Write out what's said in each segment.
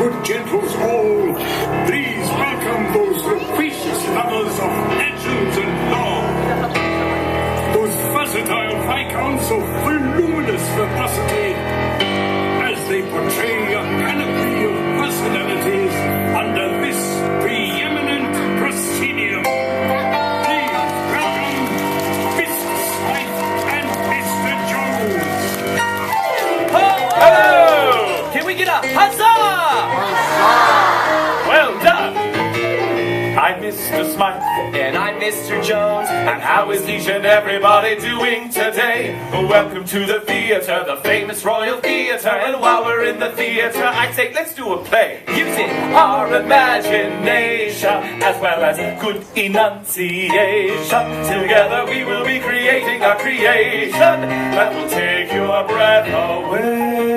good gentles all, please welcome those loquacious lovers of legends and lore, those versatile viscounts of voluminous verbosity, as they portray a panoply of personalities under this preeminent proscenium. Please welcome Mr. Smythe and Mr. Jones. Hello! Can we get a huzzah? Well done. I'm Mr. Smythe. And I'm Mr. Jones. And how is each and everybody doing today? Welcome to the theater, the famous Royal Theater. And while we're in the theater, I say let's do a play using our imagination as well as good enunciation. Together we will be creating a creation that will take your breath away.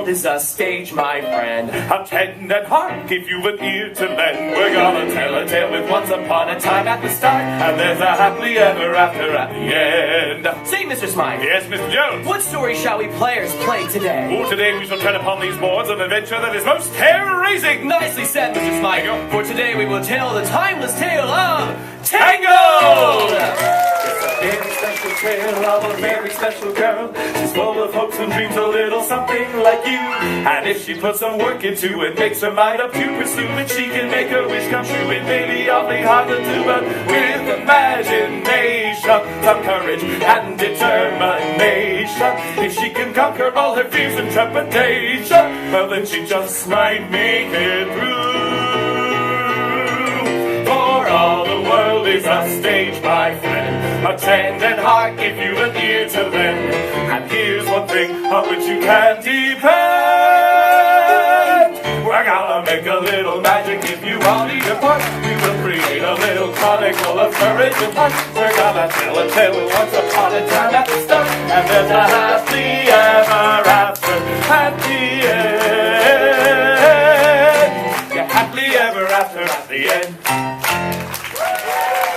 Is a stage, my friend. Attend and hark if you've an ear to lend. We're gonna tell a tale with once upon a time at the start, and there's a happily ever after at the end. Say, Mr. Smythe. Yes, Mr. Jones. What story shall we players play today? Oh, today we shall tread upon these boards an adventure that is most hair-raising. Nicely said, Mr. Smythe. For today we will tell the timeless tale of Tangled! It's a very special tale of a very special girl. She's full of hopes and dreams, a little something like you. And if she puts some work into it, makes her mind up to pursue it, she can make her wish come true. It may be awfully hard to do, but with imagination, some courage and determination, if she can conquer all her fears and trepidation, well then she just might make it through. For all the world is a stage, my friend. Attend and hark if you've an ear to lend. And here's one thing on which you can depend. We're gonna make a little magic if you all need a part. We will create a little chronicle of courage and heart. We're gonna tell a tale once upon a time at the start, and there's a happily ever after at the end. Yeah, happily ever after at the end.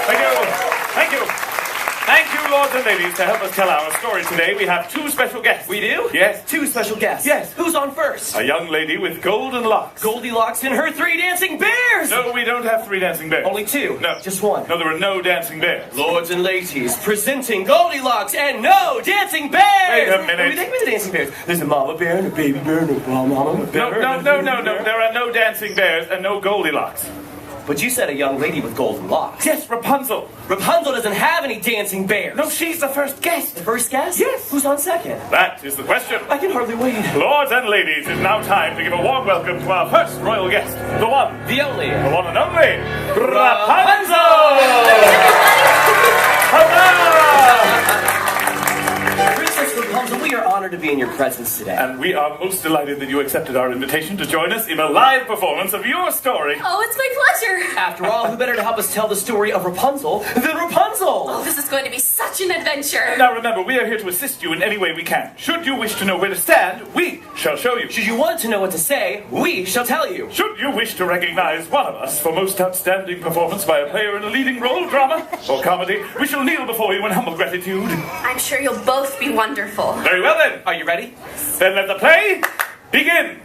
Thank you. Thank you. Thank you, lords and ladies. To help us tell our story today, we have two special guests. We do? Yes. Two special guests? Yes. Who's on first? A young lady with golden locks. Goldilocks and her three dancing bears! No, we don't have three dancing bears. Only two? No. Just one? No, there are no dancing bears. Lords and ladies, presenting Goldilocks and no dancing bears! Wait a minute. What do you think of the dancing bears? There's a mama bear and a baby bear and a mama bear. No. There are no dancing bears and no Goldilocks. But you said a young lady with golden locks. Yes, Rapunzel. Rapunzel doesn't have any dancing bears. No, she's the first guest. The first guest? Yes. Who's on second? That is the question. I can hardly wait. Lords and ladies, it's now time to give a warm welcome to our first royal guest. The one. The only. The one and only. Rapunzel! Hurrah! Princess Rapunzel, we are honored to be in your presence today. And we are most delighted that you accepted our invitation to join us in a live performance of your story. Oh, it's my pleasure. After all, who better to help us tell the story of Rapunzel than Rapunzel? Oh, this is going to be such an adventure. Now remember, we are here to assist you in any way we can. Should you wish to know where to stand, we shall show you. Should you want to know what to say, we shall tell you. Should you wish to recognize one of us for most outstanding performance by a player in a leading role, drama, or comedy, we shall kneel before you in humble gratitude. I'm sure you'll both be wonderful. Very well then. Are you ready? Then let the play begin.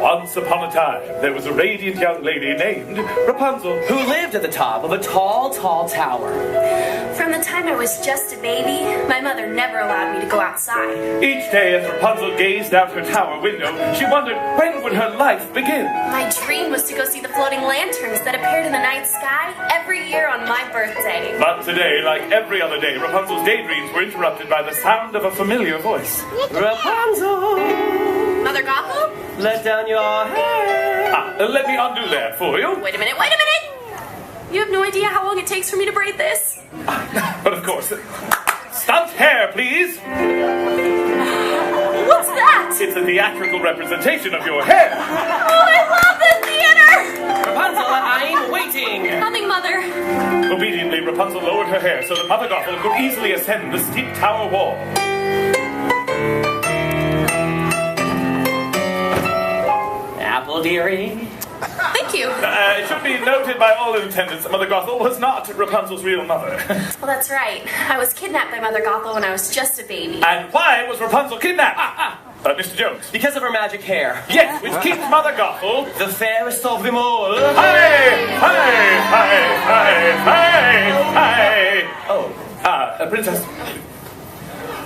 Once upon a time, there was a radiant young lady named Rapunzel, who lived at the top of a tall, tall tower. From the time I was just a baby, my mother never allowed me to go outside. Each day as Rapunzel gazed out her tower window, she wondered when would her life begin. My dream was to go see the floating lanterns that appeared in the night sky every year on my birthday. But today, like every other day, Rapunzel's daydreams were interrupted by the sound of a familiar voice. Rapunzel! Mother Gothel? Let down your hair. Let me undo that for you. Wait a minute. You have no idea how long it takes for me to braid this. But of course. Stunt hair, please. What's that? It's a theatrical representation of your hair. Oh, I love the theater! Rapunzel, I'm waiting. Coming, Mother. Obediently, Rapunzel lowered her hair so that Mother Gothel could easily ascend the steep tower wall. Apple, dearie, Thank you. It should be noted by all in attendance that Mother Gothel was not Rapunzel's real mother. Well, that's right. I was kidnapped by Mother Gothel when I was just a baby. And why was Rapunzel kidnapped? Mr. Jones. Because of her magic hair. Yes, which keeps Mother Gothel The fairest of them all. Hey! Hey! Hey! Hey! Hey! Oh, Princess.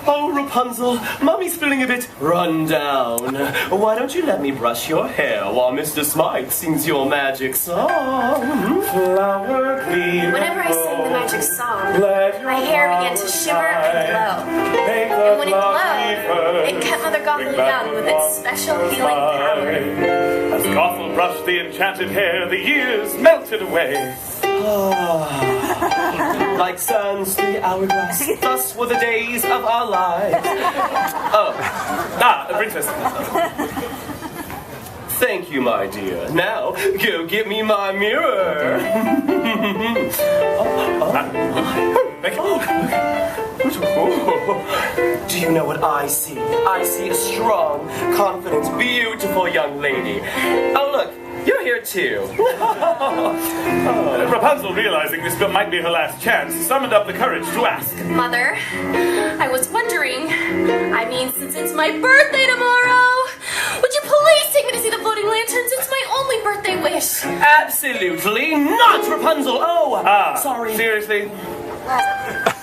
Oh, Rapunzel, Mummy's feeling a bit run down. Why don't you let me brush your hair while Mr. Smite sings your magic song? Flower gleam. Whenever I sang the magic song, my hair began to shimmer and glow. And when it glowed, it kept Mother Gothel young with its special healing power. As Gothel brushed the enchanted hair, the years melted away. Like sands through the hourglass, thus were the days of our lives. Princess. Thank you, my dear. Now, go get me my mirror. Do you know what I see? I see a strong, confident, beautiful young lady. Oh, look. You're here too. Rapunzel, realizing this might be her last chance, summoned up the courage to ask. Mother, I was wondering, since it's my birthday tomorrow, would you please take me to see the floating lanterns? It's my only birthday wish. Absolutely not, Rapunzel. Sorry. Seriously?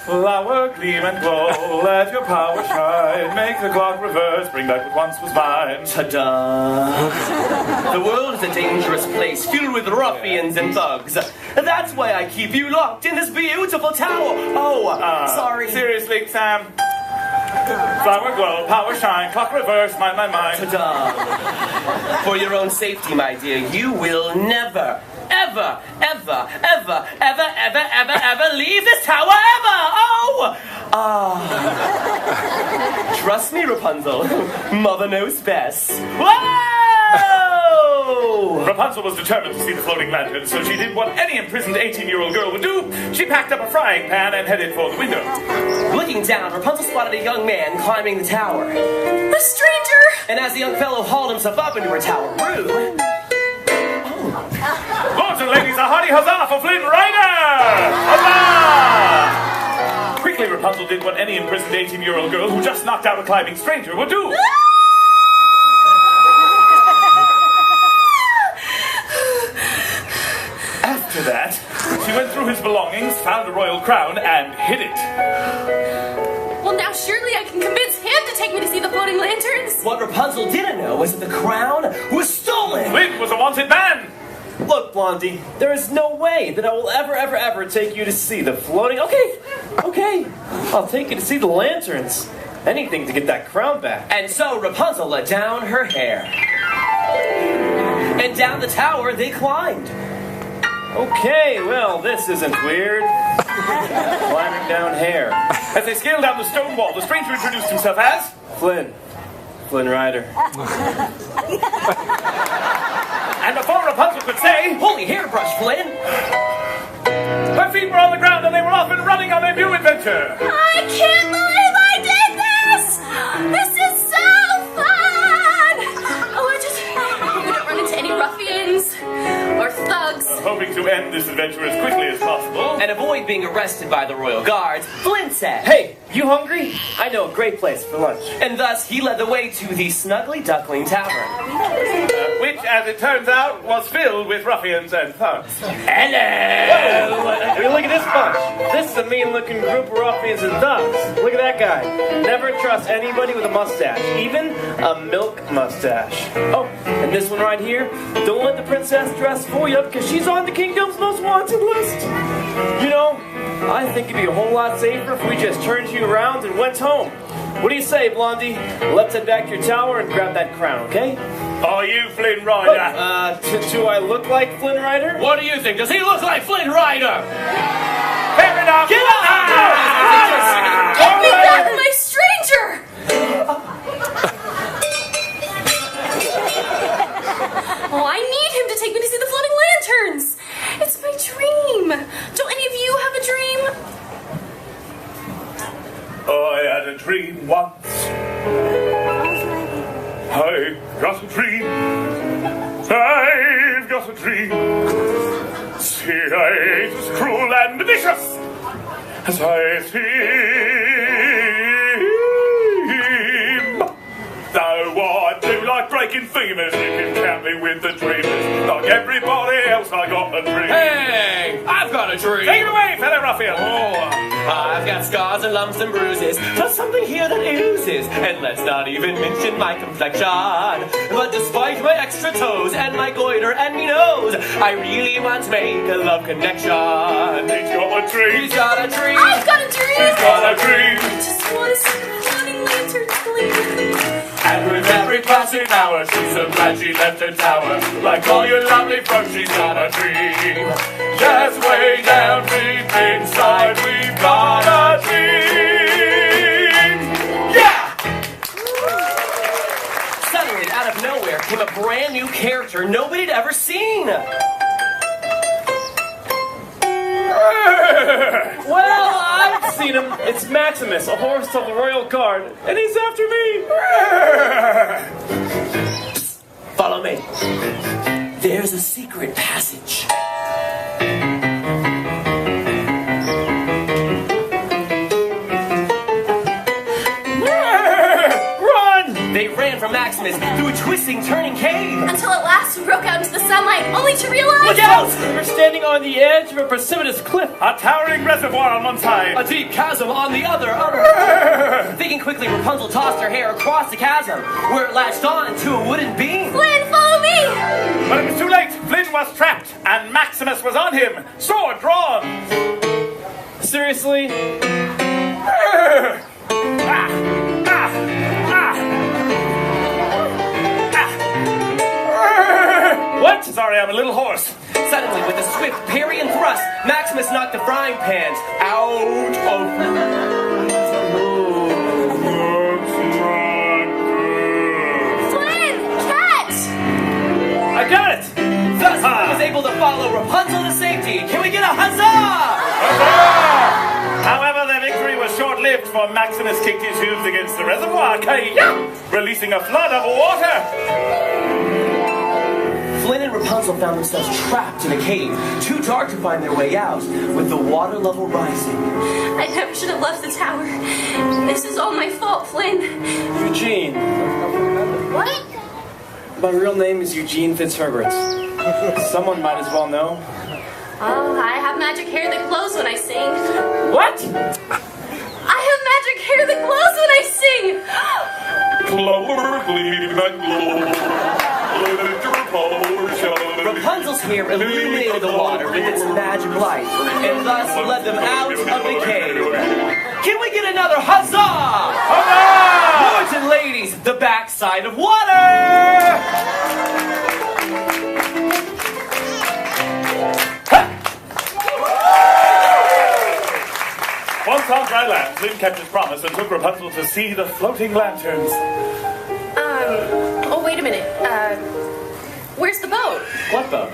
Flower gleam and glow, let your power shine, make the clock reverse, bring back what once was mine. Ta-da! The world is a dangerous place, filled with ruffians and thugs. That's why I keep you locked in this beautiful tower. Sorry. Seriously, Sam? Flower glow, power shine, clock reverse, mind. Ta-da! For your own safety, my dear, you will never, ever leave this tower ever! Trust me, Rapunzel. Mother knows best. Whoa! Rapunzel was determined to see the floating lantern, so she did what any imprisoned 18-year-old girl would do. She packed up a frying pan and headed for the window. Looking down, Rapunzel spotted a young man climbing the tower. A stranger! And as the young fellow hauled himself up into her tower room... Lords and ladies, a hearty huzzah for Flynn Rider! Huzzah! Quickly, Rapunzel did what any imprisoned 18-year-old girl who just knocked out a climbing stranger would do. After that, she went through his belongings, found a royal crown, and hid it. Well, now surely I can convince him to take me to see the floating lanterns. What Rapunzel didn't know was that the crown was stolen. Flynn was a wanted man. Look, Blondie, there is no way that I will ever take you to see the floating... Okay, I'll take you to see the lanterns. Anything to get that crown back. And so Rapunzel let down her hair. And down the tower they climbed. Okay, well, this isn't weird. Climbing down hair. As they scaled down the stone wall, the stranger introduced himself as... Flynn Rider. And before Rapunzel could say... Holy hairbrush, Flynn! Her feet were on the ground and they were off and running on their new adventure. I can't believe I did this! This is so fun! Oh, I hope we don't run into any ruffians or thugs. Hoping to end this adventure as quickly as possible. And avoid being arrested by the royal guards, Flynn said, Hey, you hungry? I know a great place for lunch. And thus he led the way to the Snuggly Duckling Tavern. Which, as it turns out, was filled with ruffians and thugs. Hello! Hey, look at this bunch. This is a mean-looking group of ruffians and thugs. Look at that guy. Never trust anybody with a mustache, even a milk mustache. Oh, and this one right here, don't let the princess dress for you because she's on the kingdom's most wanted list. You know, I think it'd be a whole lot safer if we just turned you around and went home. What do you say, Blondie? Let's head back to your tower and grab that crown, okay? Are you Flynn Rider? Do I look like Flynn Rider? What do you think? Does he look like Flynn Rider? Fair enough! Get out! Get me back, my stranger! Oh, I need him to take me to see the floating lanterns. It's my dream. Don't any of you have a dream? I had a dream once. I got a dream. I've got a dream. CIA is cruel and vicious, as I seem. Though I do like breaking femurs, you can count me with the dreamers. Like everybody else, I got a dream. Hey, I've got a dream. Take it away, fellow ruffian. I've got scars and lumps and bruises, plus something here that oozes. And let's not even mention my complexion. But despite my extra toes and my goiter and me nose, I really want to make a love connection. He's got a dream. He's got a dream. I've got a dream. He's got a dream. I just want to see the floating lanterns gleam. And with every passing hour, she's so glad she left her tower. Like all your lovely folks, she's got a dream. Yes, way down deep inside, we've got a dream. Yeah! Suddenly, out of nowhere, came a brand new character nobody'd ever seen. Well, I've seen him. It's Maximus, a horse of the Royal Guard, and he's after me. Follow me. There's a secret passage. They ran from Maximus through a twisting, turning cave. Until at last we broke out into the sunlight, only to realize... Look out! We're standing on the edge of a precipitous cliff. A towering reservoir on one side. A deep chasm on the other. Thinking quickly, Rapunzel tossed her hair across the chasm, where it latched on to a wooden beam. Flynn, follow me! But it was too late. Flynn was trapped, and Maximus was on him, sword drawn. Seriously? What? Sorry, I'm a little hoarse. Suddenly, with a swift parry and thrust, Maximus knocked the frying pans out of... Flynn, catch! I got it! Thus, he was able to follow Rapunzel to safety. Can we get a huzzah? However, their victory was short-lived, for Maximus kicked his hooves against the reservoir cave, releasing a flood of water. Flynn and Rapunzel found themselves trapped in a cave, too dark to find their way out, with the water level rising. I never should have left the tower. This is all my fault, Flynn. Eugene. What? My real name is Eugene Fitzherbert. Someone might as well know. Oh, I have magic hair that glows when I sing. What? I have magic hair that glows when I sing! Rapunzel's hair illuminated the water with its magic light, and thus led them out of the cave. Can we get another huzzah? Huzzah! Lords and ladies, the backside of water! Once on dry land, Flynn kept his promise and took Rapunzel to see the floating lanterns. Oh, wait a minute. Where's the boat? What boat?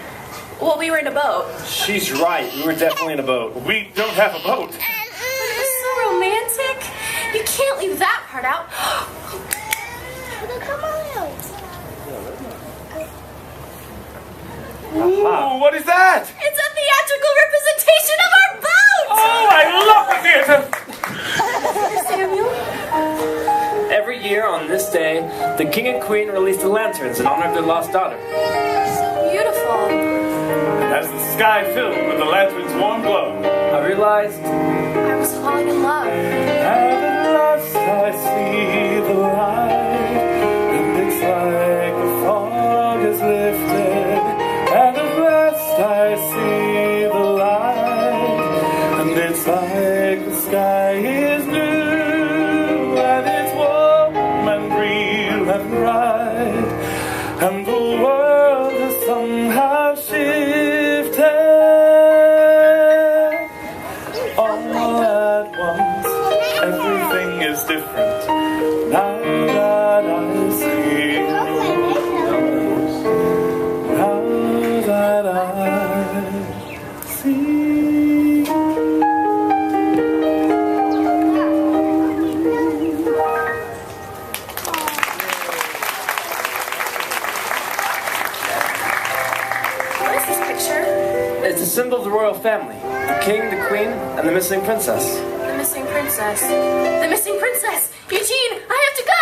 Well, we were in a boat. She's right. We were definitely in a boat. We don't have a boat. But it was so romantic. You can't leave that part out. Ooh, what is that? It's a theatrical representation of our boat! Oh, I love the theater! Samuel? Every year on this day, the king and queen release the lanterns in honor of their lost daughter. So beautiful. As the sky filled with the lantern's warm glow, I realized I was falling in love. and at last I see the light, and it's like the fog is lifted. And at last I see the light, and it's like the sky is blue, and it's warm and real and bright, and the world has somehow shifted. All at once, everything is different now that I see you. Now that I see you. family. The king, the queen, and the missing princess. The missing princess. The missing princess! Eugene, I have to go!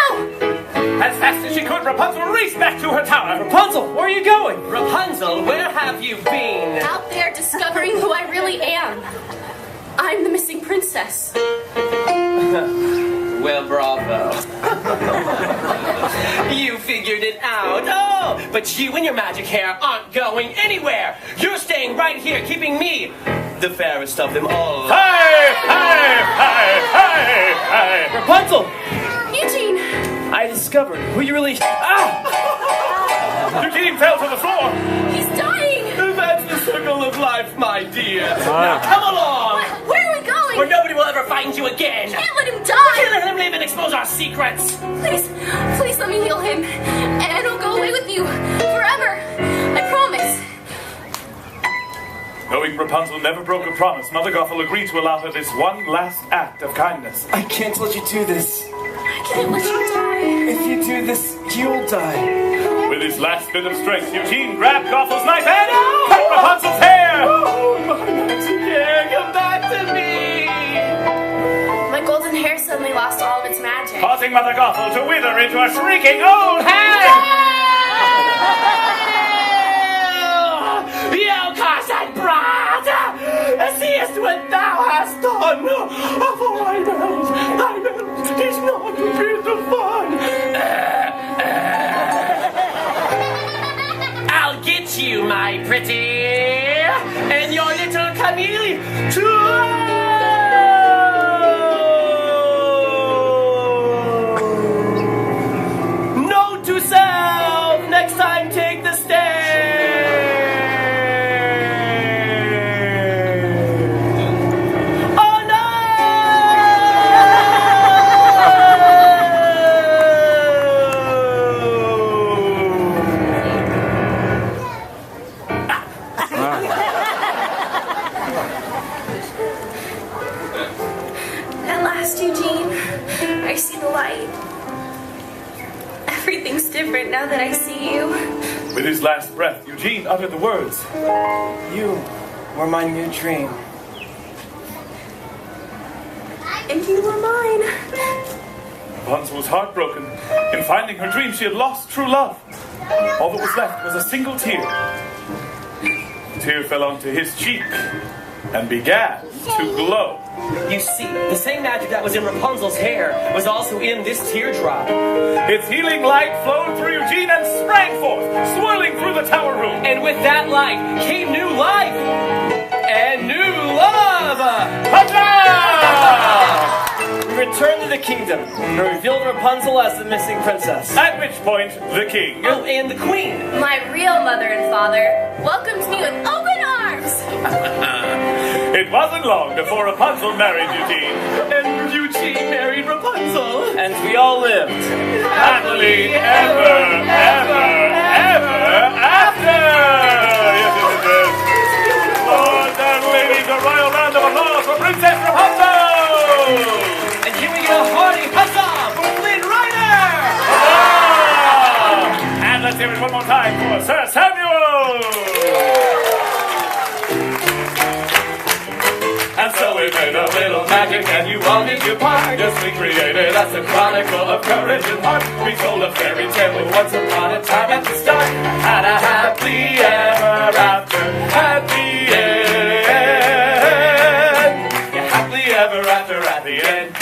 As fast as she could, Rapunzel raced back to her tower. Rapunzel, where are you going? Rapunzel, where have you been? Out there discovering who I really am. I'm the missing princess. Well, bravo. You figured it out. Oh, but you and your magic hair aren't going anywhere. You're staying right here, keeping me the fairest of them all. Hey, hey, hey, hey, hey. Rapunzel! Eugene! I discovered who you really... Ah! Eugene fell to the floor. He's dying! That's the circle of life, my dear. Now come along. Where are we going? Where nobody will ever find you again. Can't let him Can't die! let him live and expose our secrets. Please, please let me heal him. And I'll go away with you forever. I promise. Knowing Rapunzel never broke a promise, Mother Gothel agreed to allow her this one last act of kindness. I can't let you do this. I can't let you die. If you do this, you'll die. With his last bit of strength, Eugene grabbed Gothel's knife and cut Rapunzel's hair! Oh, my magic hair, come back to me. My golden hair suddenly lost all of its magic. Causing Mother Gothel to wither into a shrieking old hag! You cursed brat! Seest what thou hast done! For I meant is not a bit of fun! I'll get you, my pretty, and your little Camille too! Note to self, next time take the stairs. Oh no! At last, Eugene, I see the light. Everything's different now that I see you. With his last breath, Eugene uttered the words. You were my new dream. And you were mine. Rapunzel was heartbroken. In finding her dream, she had lost true love. All that was left was a single tear. The tear fell onto his cheek and began to glow. You see, the same magic that was in Rapunzel's hair was also in this teardrop. Its healing light flowed through Eugene and sprang forth, swirling through the tower room. And with that light came new life and new love. Huzzah! We returned to the kingdom and revealed Rapunzel as the missing princess. At which point, the king... Oh, and the queen. My real mother and father welcomed me with open arms. It wasn't long before Rapunzel married Eugene. And Eugene married Rapunzel. And we all lived. Happily ever, ever, ever after! Yes, yes, it is. Lords and ladies, a royal round of applause for Princess Rapunzel! And here we go, hearty huzzah for Flynn Rider! Huzzah! And let's hear it one more time for Sir Samuel! And so we made a little magic and you all did your part. Yes, we created us a chronicle of courage and heart. We told a fairy tale once upon a time at the start. And a happily ever after at the end. Yeah, happily ever after at the end.